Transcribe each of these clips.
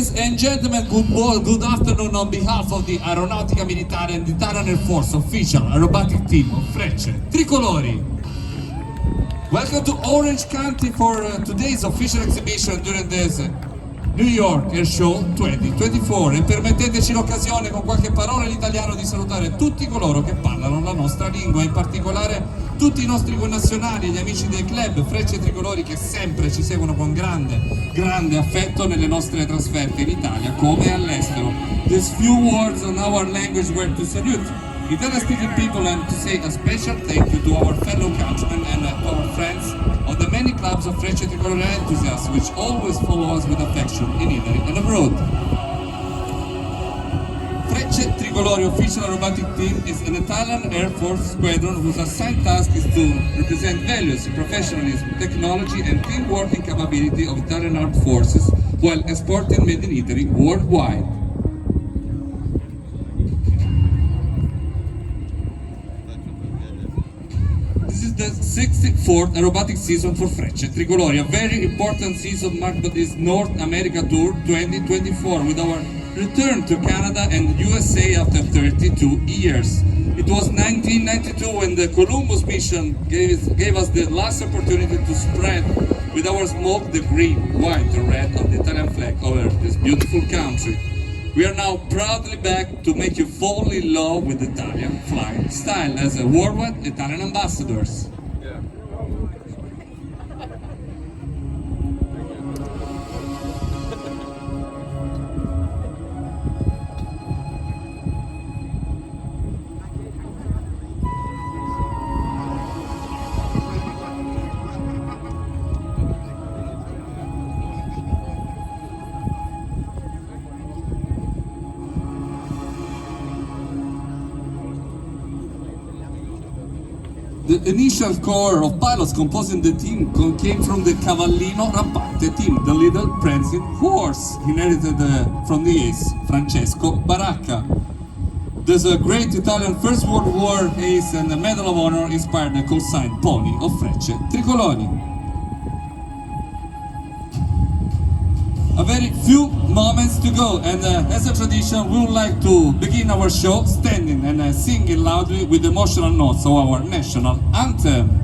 Ladies and gentlemen, good afternoon on behalf of the Aeronautica Militare and the Italian Air Force official aerobatic team of Frecce Tricolori. Welcome to Orange County for today's official exhibition during this New York Airshow 2024 e permetteteci l'occasione con qualche parola in italiano di salutare tutti coloro che parlano la nostra lingua, in particolare tutti i nostri connazionali e gli amici del club Frecce Tricolori che sempre ci seguono con grande affetto nelle nostre trasferte in Italia come all'estero. These few words on our language were to salute Italian speaking people and to say a special thank you to our fellow countrymen and our friends of the many clubs of Frecce Tricolori enthusiasts which always follow us with affection in Italy and abroad. Frecce Tricolori official aerobatic team is an Italian Air Force squadron whose assigned task is to represent values, professionalism, technology and team working capability of Italian armed forces while exporting made in Italy worldwide. This is the 64th aerobatic season for Frecce Tricolori, a very important season marked by this North America Tour 2024 with our return to Canada and USA after 32 years. It was 1992 when the Columbus mission gave us the last opportunity to spread with our smoke the green, white and red of the Italian flag over this beautiful country. We are now proudly back to make you fall in love with Italian flying style as a worldwide Italian ambassadors. The initial core of pilots composing the team came from the Cavallino Rampante team, the little prancing horse inherited from the ace Francesco Baracca. There's a great Italian First World War ace and a Medal of Honor inspired the call sign pony of Frecce Tricolori. A very few moments to go, and as a tradition, we would like to begin our show standing and singing loudly with emotional notes of our national anthem.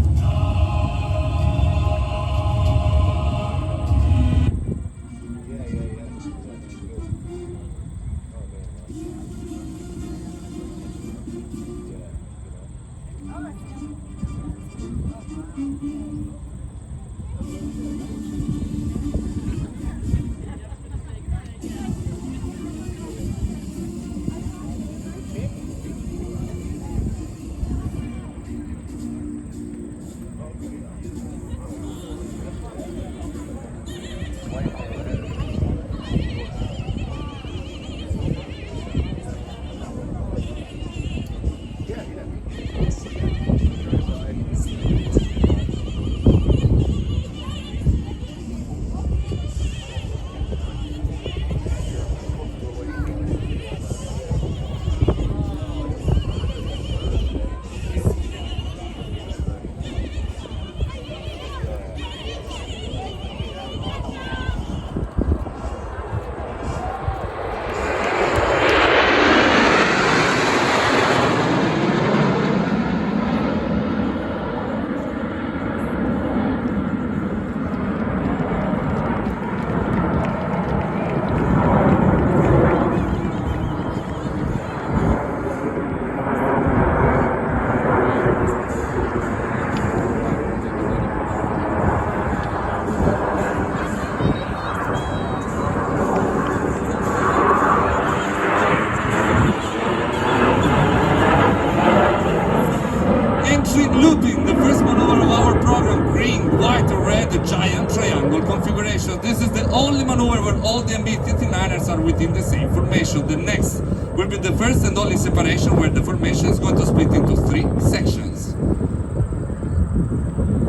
Looping, the first maneuver of our program, green, white, red, giant triangle configuration. This is the only maneuver where all the MB-59ers are within the same formation. The next will be the first and only separation where the formation is going to split into 3 sections.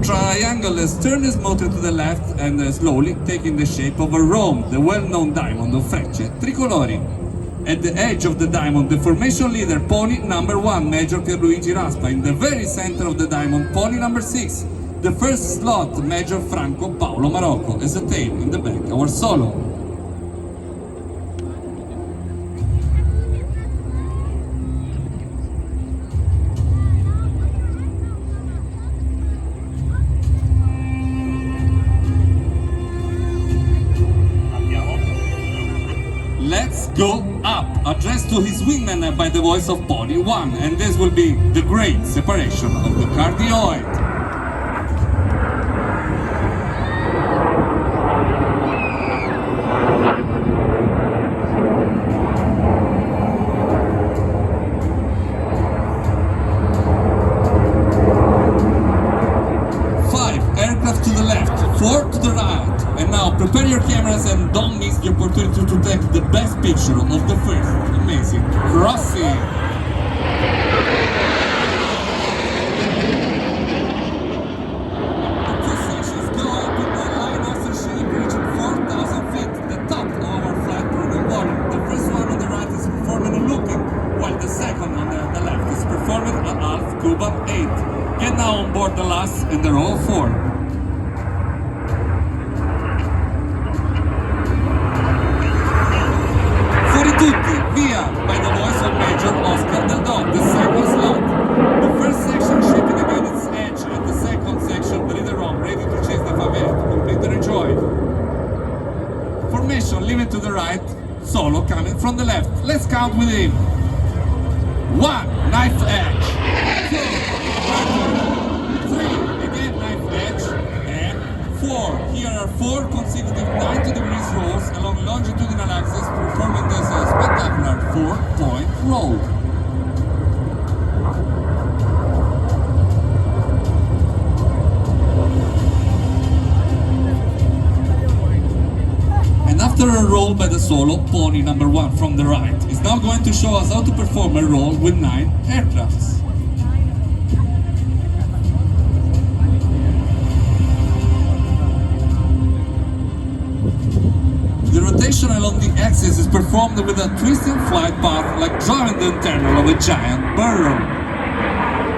Triangle is turn its motor to the left and slowly taking the shape of a rome, the well-known diamond of Frecce Tricolori. At the edge of the diamond, the formation leader, pony number 1, Major Pierluigi Raspa. In the very center of the diamond, pony number 6, the first slot, Major Franco Paolo Marocco. As a tail in the back, our solo. let's go up, addressed to his wingman by the voice of Pony 1, and this will be the great separation of the cardioid. Aircraft to the left, 4 to the right, and now prepare your cameras and don't miss the opportunity to take the best picture of the first amazing crossing. The two sections go up in the line after shape reaching 4,000 feet, the top of our flight program volume. The first one on the right is performing a looping, while the second on the left is performing a half Cuban 8. Get now on board the last in the row of 4. Tutti, via, by the voice of Major Oscar Del Don, the second slot. The first section shaping again its edge, and the second section the leader on, ready to chase the favela to complete the rejoin. Formation leaving to the right, Solo coming from the left. Let's count with him. 1, knife edge. 2, 3, again knife edge, and 4. Here are 4 consecutive 90 degrees rolls along longitudinal axis, performing this spectacular 4-point roll. And after a roll by the Solo, Pony number 1 from the right is now going to show us how to perform a roll with 9 aircrafts. The rotation along the axis is performed with a twisting flight path like driving the internal of a giant burrow.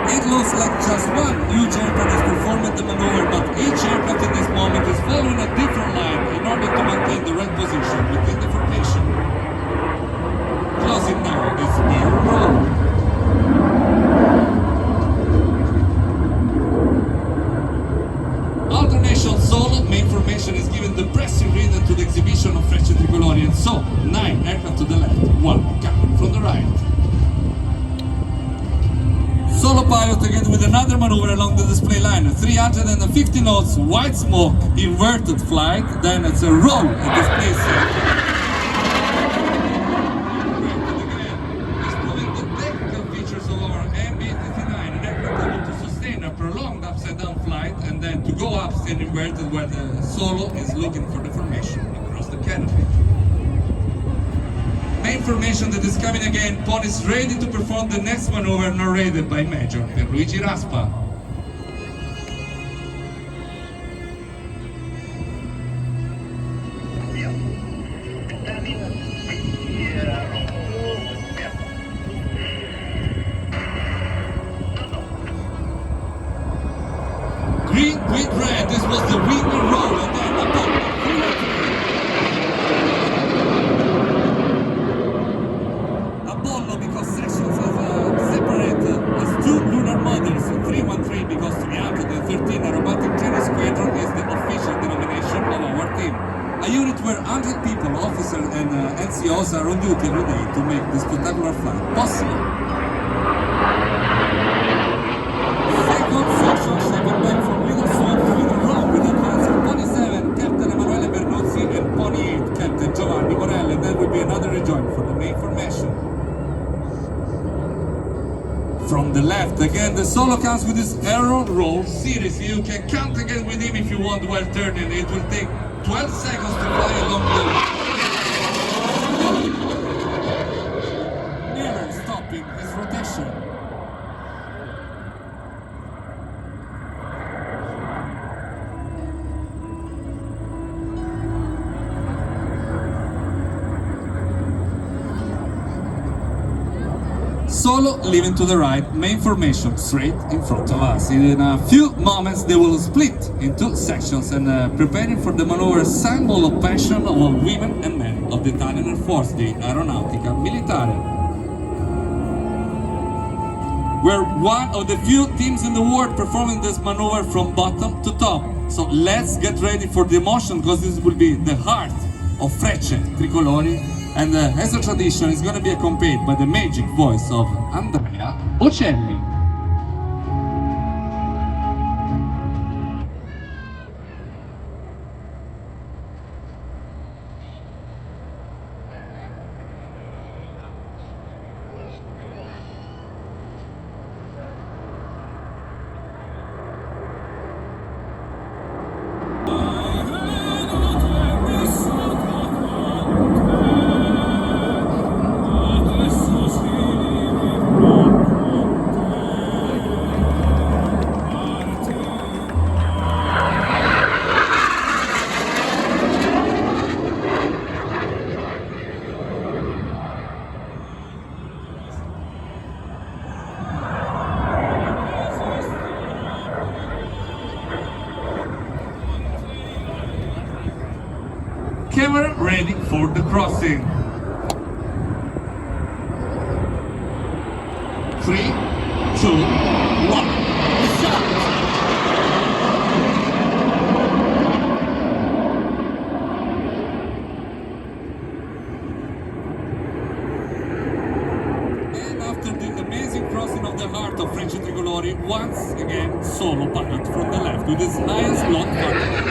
It looks like just one huge aircraft is performing the maneuver, but each aircraft in this moment is following a different line in order to maintain the right position within the formation. Closing now is mirror roll. Alternation Solo, main formation is given the pressing rhythm to the exhibition of Frecce Tricolori, and so 9 aircraft to the left, 1 coming from the right. Solo pilot again with another maneuver along the display line, 350 knots, white smoke, inverted flight, then it's a roll at display set. Exploring the technical features of our MB-59, an aircraft able to sustain a prolonged upside down flight and then to go up and inverted where the Solo is looking for the formation across the canopy. Main formation that is coming again, Pony is ready to perform the next maneuver narrated by Major Luigi Raspa. Green with red, this was the winner roll, and then Apollo because sections are separated as 2 lunar models, 313 because 313 aerobatic training squadron is the official denomination of our team. A unit where 100 people, officers and NCOs are on duty every day to make this spectacular flight possible. Second section shaping back from Leader Swamp to Leader Row with advance of Pony 7, Captain Emanuele Bernozzi, and Pony 8, Captain Giovanni Morelli, and there will be another rejoin for the main formation. From the left, again, the Solo comes with this arrow roll series. You can count again with him if you want while turning. It will take 12 seconds to fly along the... Never stopping his rotation. Solo leaving to the right, main formation straight in front of us. In a few moments they will split into sections and preparing for the maneuver symbol of passion of women and men of the Italian Air Force, the Aeronautica Militare. We're one of the few teams in the world performing this maneuver from bottom to top. So let's get ready for the emotion, because this will be the heart of Frecce Tricolori And as a tradition, it's going to be accompanied by the magic voice of Andrea Bocelli. Camera ready for the crossing. 3, 2, 1, shot! And after the amazing crossing of the heart of Frecce Tricolori, once again solo pilot from the left with his highest lock factor.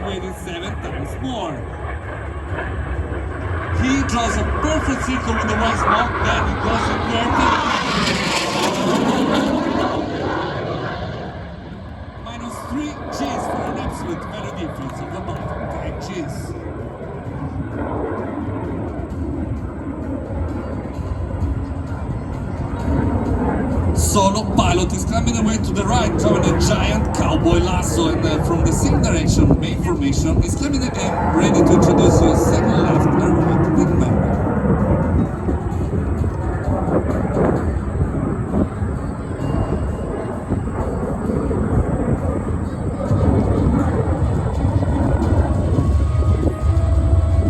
Weighted 7 times more. He draws a perfect circle with the right smoke, then he goes inverted. -3 Gs for an absolute value difference of about 10 Gs. Solo pilot is coming away to the right, drawing a giant cowboy lasso, and from the same direction, main formation is coming again, ready to introduce you a second left and right wing member.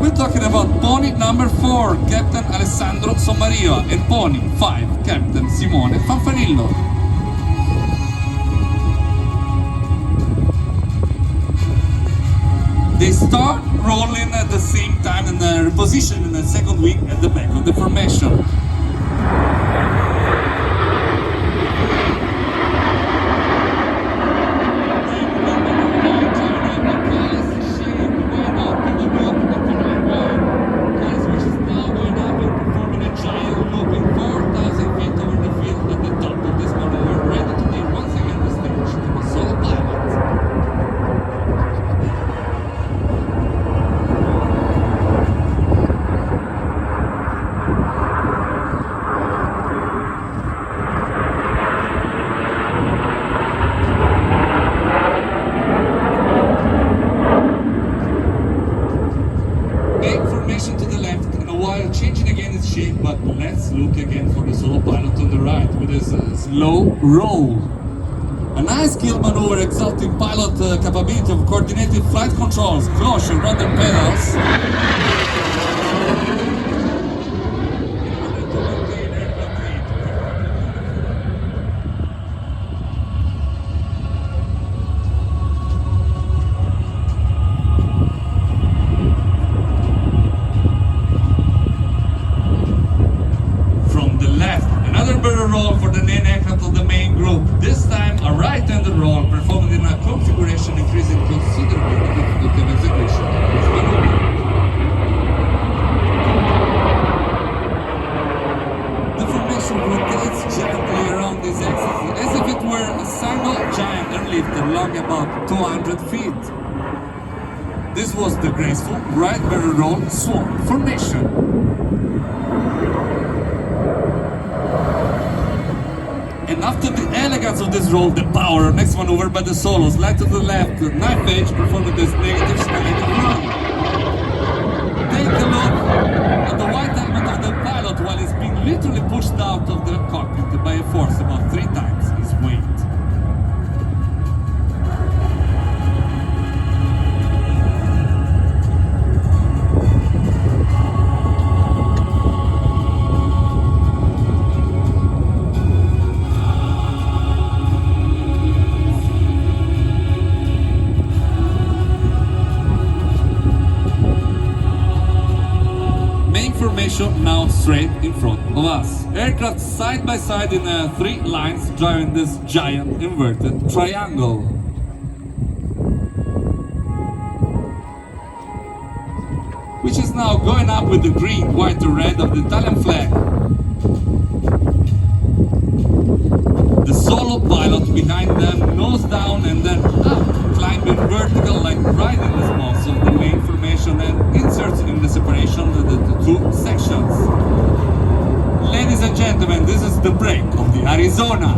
We're talking about pony number 4, Captain Alessandro Sommario, and pony 5, Captain Simone Fanfarillo. They start rolling at the same time and reposition in the second wing at the back of the formation. Changing again its shape, but let's look again for the solo pilot on the right with his slow roll. A nice skill maneuver exalting pilot capability of coordinated flight controls, cloche and rudder pedals. Roll for the main aircraft of the main group. This time a right-handed roll performed in a configuration increasing considerably the difficulty of execution of this maneuver. The formation rotates gently around this axis as if it were a single giant airlifter long about 200 feet. This was the graceful right-barrel roll swan formation. And after the elegance of this roll, the power, next maneuver by the solos, slide to the left, knife edge performing this negative skeleton run. Take a look at the white helmet of the pilot while he's being literally pushed out of the cockpit by a force about 3 times his weight. straight in front of us. Aircraft side by side in 3 lines driving this giant inverted triangle. Which is now going up with the green, white and red of the Italian flag. The solo pilot behind them, nose down and then up, climbing vertical like right in the smocks of the main formation and inserts in the separation the 2 sections. Ladies and gentlemen, this is the break of the Arizona.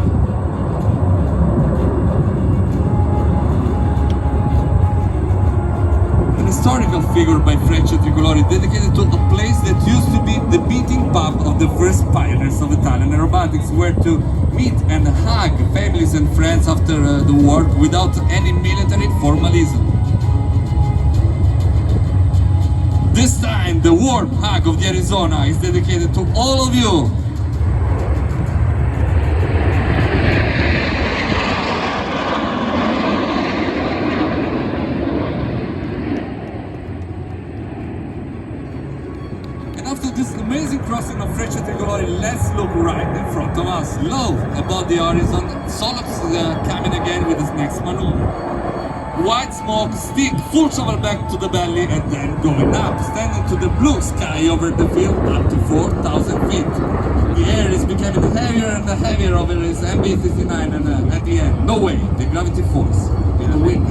An historical figure by Frecce Tricolori dedicated to a place that used to be the beating pub of the first pioneers of Italian aerobatics, where to meet and hug families and friends after the war without any military formalism. This time, the warm hug of the Arizona is dedicated to all of you. And after this amazing crossing of Frecce Tricolori, let's look right in front of us, low above the horizon. Solo's coming again with his next maneuver. White smoke, stick, full shovel back to the belly and then going up, standing to the blue sky over the field up to 4,000 feet. The air is becoming heavier and heavier over his MB-59 and at the end, no way, the gravity force in the wind.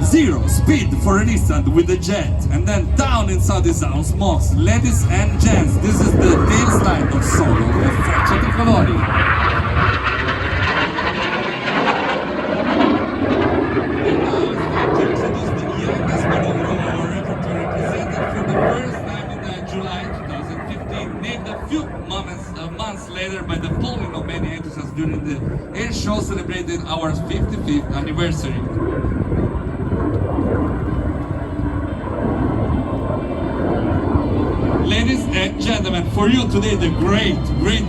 Zero speed for an instant with the jet, and then down inside the sound smokes. Ladies and gents, this is the tail slide of Solo with Frecce Tricolori. And now to introduce the youngest maneuver of our repertoire, presented for the first time in July 2015, named a few months later by the polling of many enthusiasts during the Airshow celebrating our 55th anniversary. Ladies and gentlemen, for you today the great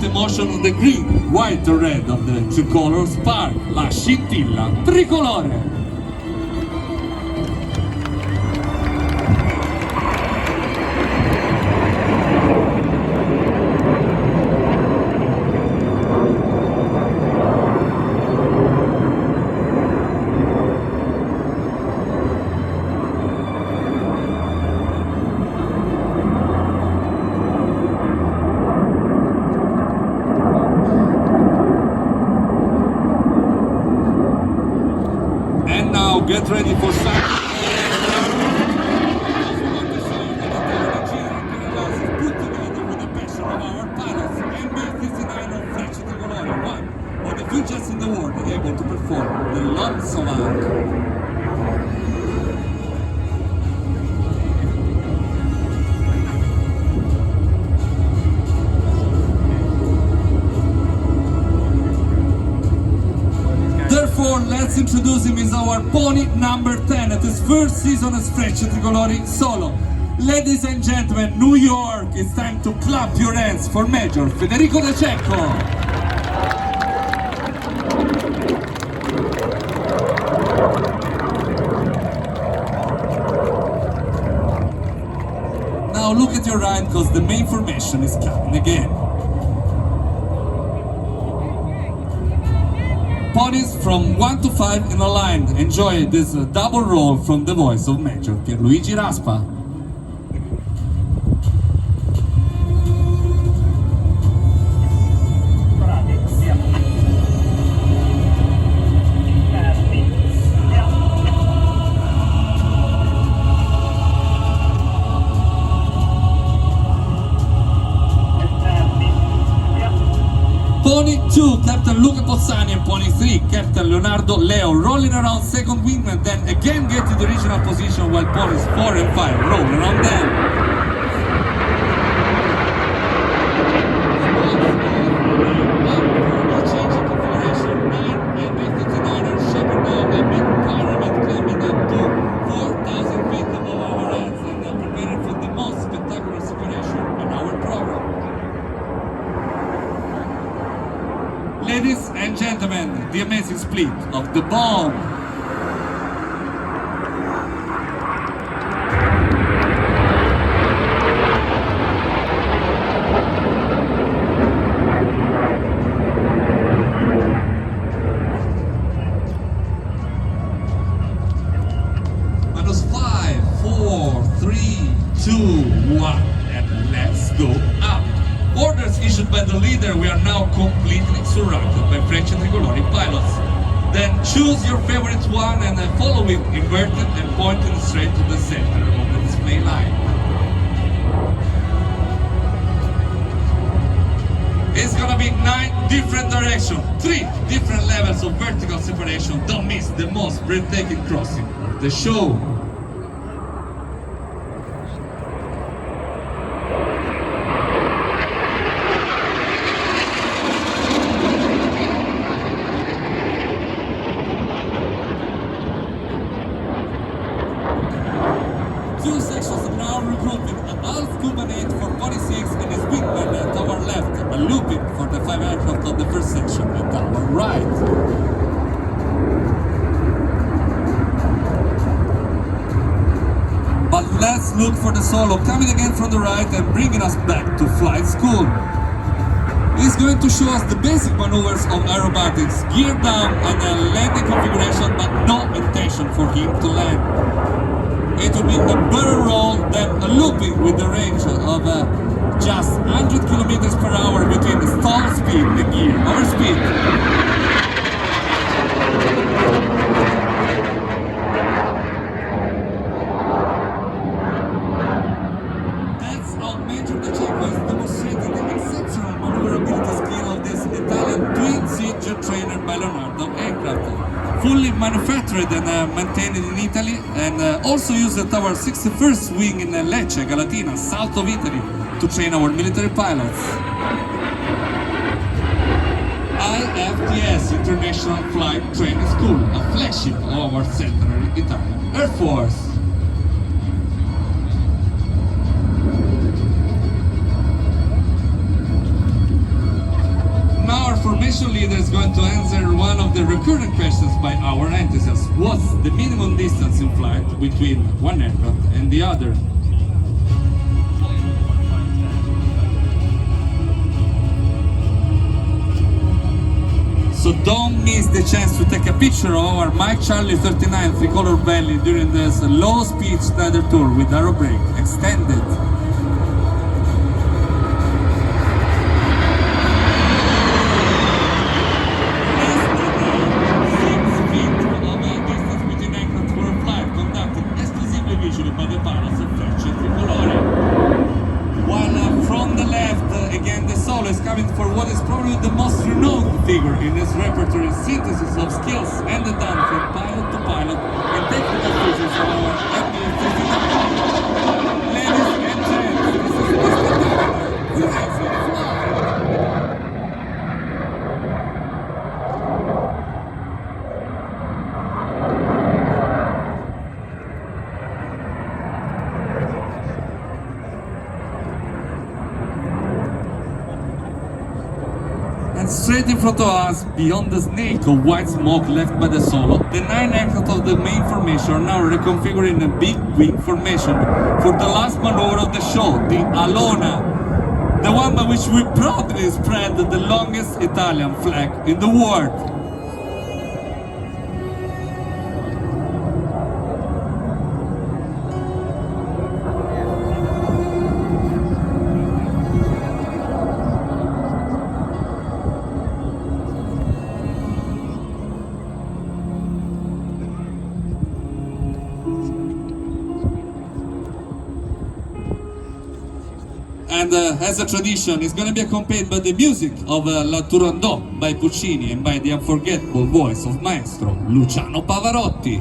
emotion of the green, white and red of the tricolor spark, la scintilla tricolore. Get ready for something. Put together with the passion of our pilots, MB-59 of Frecce Tricolori, one of the few jets in the world able to perform the lonesome arc. Let's introduce him as our pony number 10 at his first season as Frecce Tricolori Solo. Ladies and gentlemen, New York, it's time to clap your hands for Major Federico De Cecco. Now look at your right, because the main formation is coming again. Ponies from 1 to 5 in a line. Enjoy this double roll from the voice of Major Pierluigi Raspa. Pony 2, Captain Luca Pozzani, and Pony 3, Captain Leonardo Leo, rolling around second wing and then again get to the original position, while Ponies 4 and 5 rolling on them. Ladies and gentlemen, the amazing split of the bomb. Minus 5, 4, 3, 2, 1, and let's go up. Orders issued by the leader, we are now completely surrounded by Frecce Tricolori pilots. Then choose your favorite one and follow it inverted and pointing straight to the center of the display line. It's gonna be 9 different directions, 3 different levels of vertical separation. Don't miss the most breathtaking crossing of the show. Two sections are now regrouping, a half Cubanate for 46 and his wingman at our left, a looping for the 5 aircraft of the first section at our right. But let's look for the solo coming again from the right and bringing us back to flight school. He's going to show us the basic maneuvers of aerobatics, gear down and a landing configuration, but no intention for him to land. It will be a barrel roll, then a looping with the range of just 100 kilometers per hour between the stall speed and gear over speed. That's how Major Pacheco is demonstrating the exceptional maneuverability skill of this Italian twin-seat jet trainer by Leonardo aircraft. Fully manufactured and maintained in Italy, and also used at our 61st wing in Lecce, Galatina, south of Italy, to train our military pilots. IFTS, International Flight Training School, a flagship of our centenary Italian Air Force. Formation leader is going to answer one of the recurrent questions by our enthusiasts. What's the minimum distance in flight between one aircraft and the other? So don't miss the chance to take a picture of our Mike Charlie 39 tricolor belly during this low-speed standard tour with aero brake extended. By the pilots of Frecce Tricolori. While from the left, again the solo is coming for what is probably the most renowned figure in his repertory synthesis of skills handed down from pilot to pilot and technical features of our F-39. Ladies and gentlemen, this is Mr. Crazy Fly. And straight in front of us, beyond the snake of white smoke left by the solo, the 9 aircraft of the main formation are now reconfiguring a big wing formation for the last maneuver of the show, the Alona, the one by which we proudly spread the longest Italian flag in the world. And as a tradition, it's going to be accompanied by the music of La Turandot by Puccini and by the unforgettable voice of Maestro Luciano Pavarotti.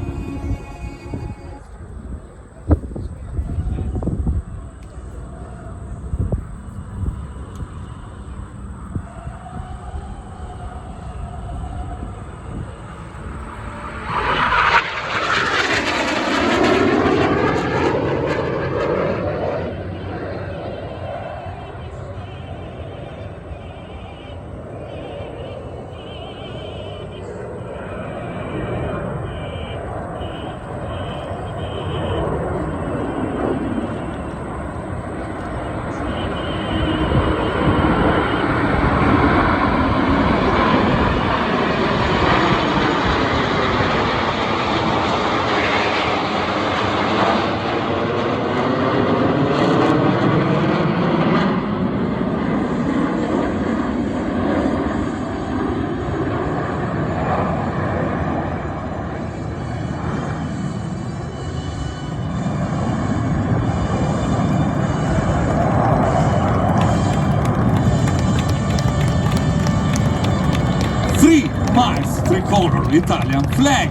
our Italian flag.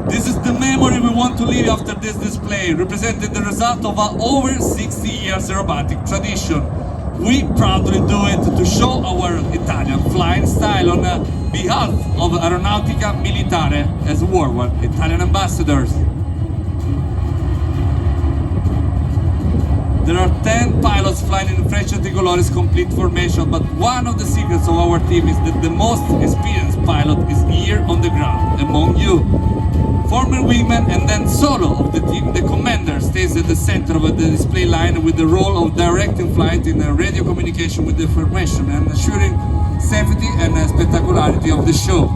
This is the memory we want to leave after this display, representing the result of our over 60 years aerobatic tradition. We proudly do it to show our Italian flying style on behalf of Aeronautica Militare as worldwide Italian ambassadors. There are 10 pilots flying in Frecce Tricolori's complete formation, but one of the secrets of our team is that the most experienced pilot is here on the ground, among you. Former wingman and then solo of the team, the commander stays at the center of the display line with the role of directing flight in radio communication with the formation and ensuring safety and spectacularity of the show.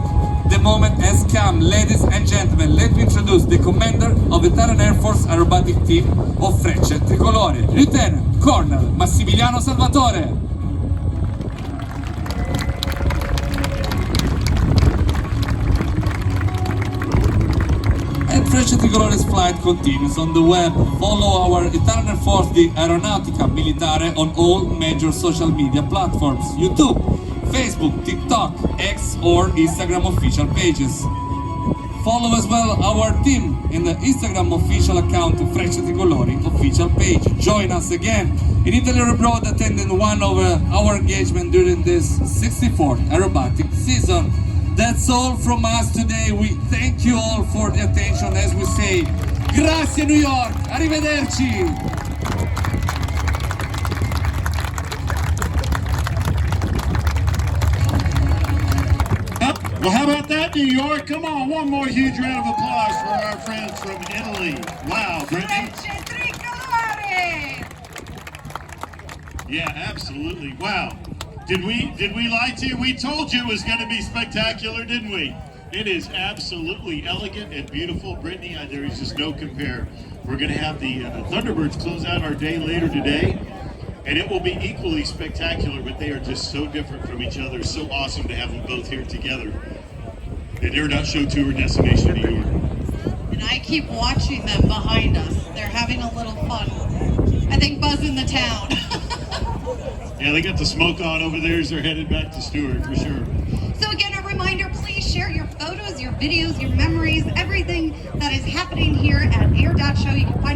The moment has come, ladies and gentlemen. Let me introduce the commander of the Italian Air Force aerobatic team of Frecce Tricolori, Lieutenant Colonel Massimiliano Salvatore. And Frecce Tricolori's flight continues on the web. Follow our Italian Air Force, the Aeronautica Militare, on all major social media platforms: YouTube, Facebook, TikTok, X or Instagram official pages. Follow as well our team in the Instagram official account Frecce Tricolori official page. Join us again in Italy or abroad, attending one of our engagement during this 64th aerobatic season. That's all from us today. We thank you all for the attention as we say, grazie New York, arrivederci. Well, how about that, New York? Come on, one more huge round of applause for our friends from Italy. Wow, Brittany. Frecce Tricolori! Yeah, absolutely. Wow. Did we lie to you? We told you it was going to be spectacular, didn't we? It is absolutely elegant and beautiful. Brittany, there is just no compare. We're going to have the Thunderbirds close out our day later today, and it will be equally spectacular, but they are just so different from each other. So awesome to have them both here together at Air Show Tour Destination New York. And I keep watching them behind us. They're having a little fun. I think buzzing the town. Yeah, they got the smoke on over there as they're headed back to Stewart, for sure. So again, a reminder, please share your photos, your videos, your memories, everything that is happening here at Air Show. You can find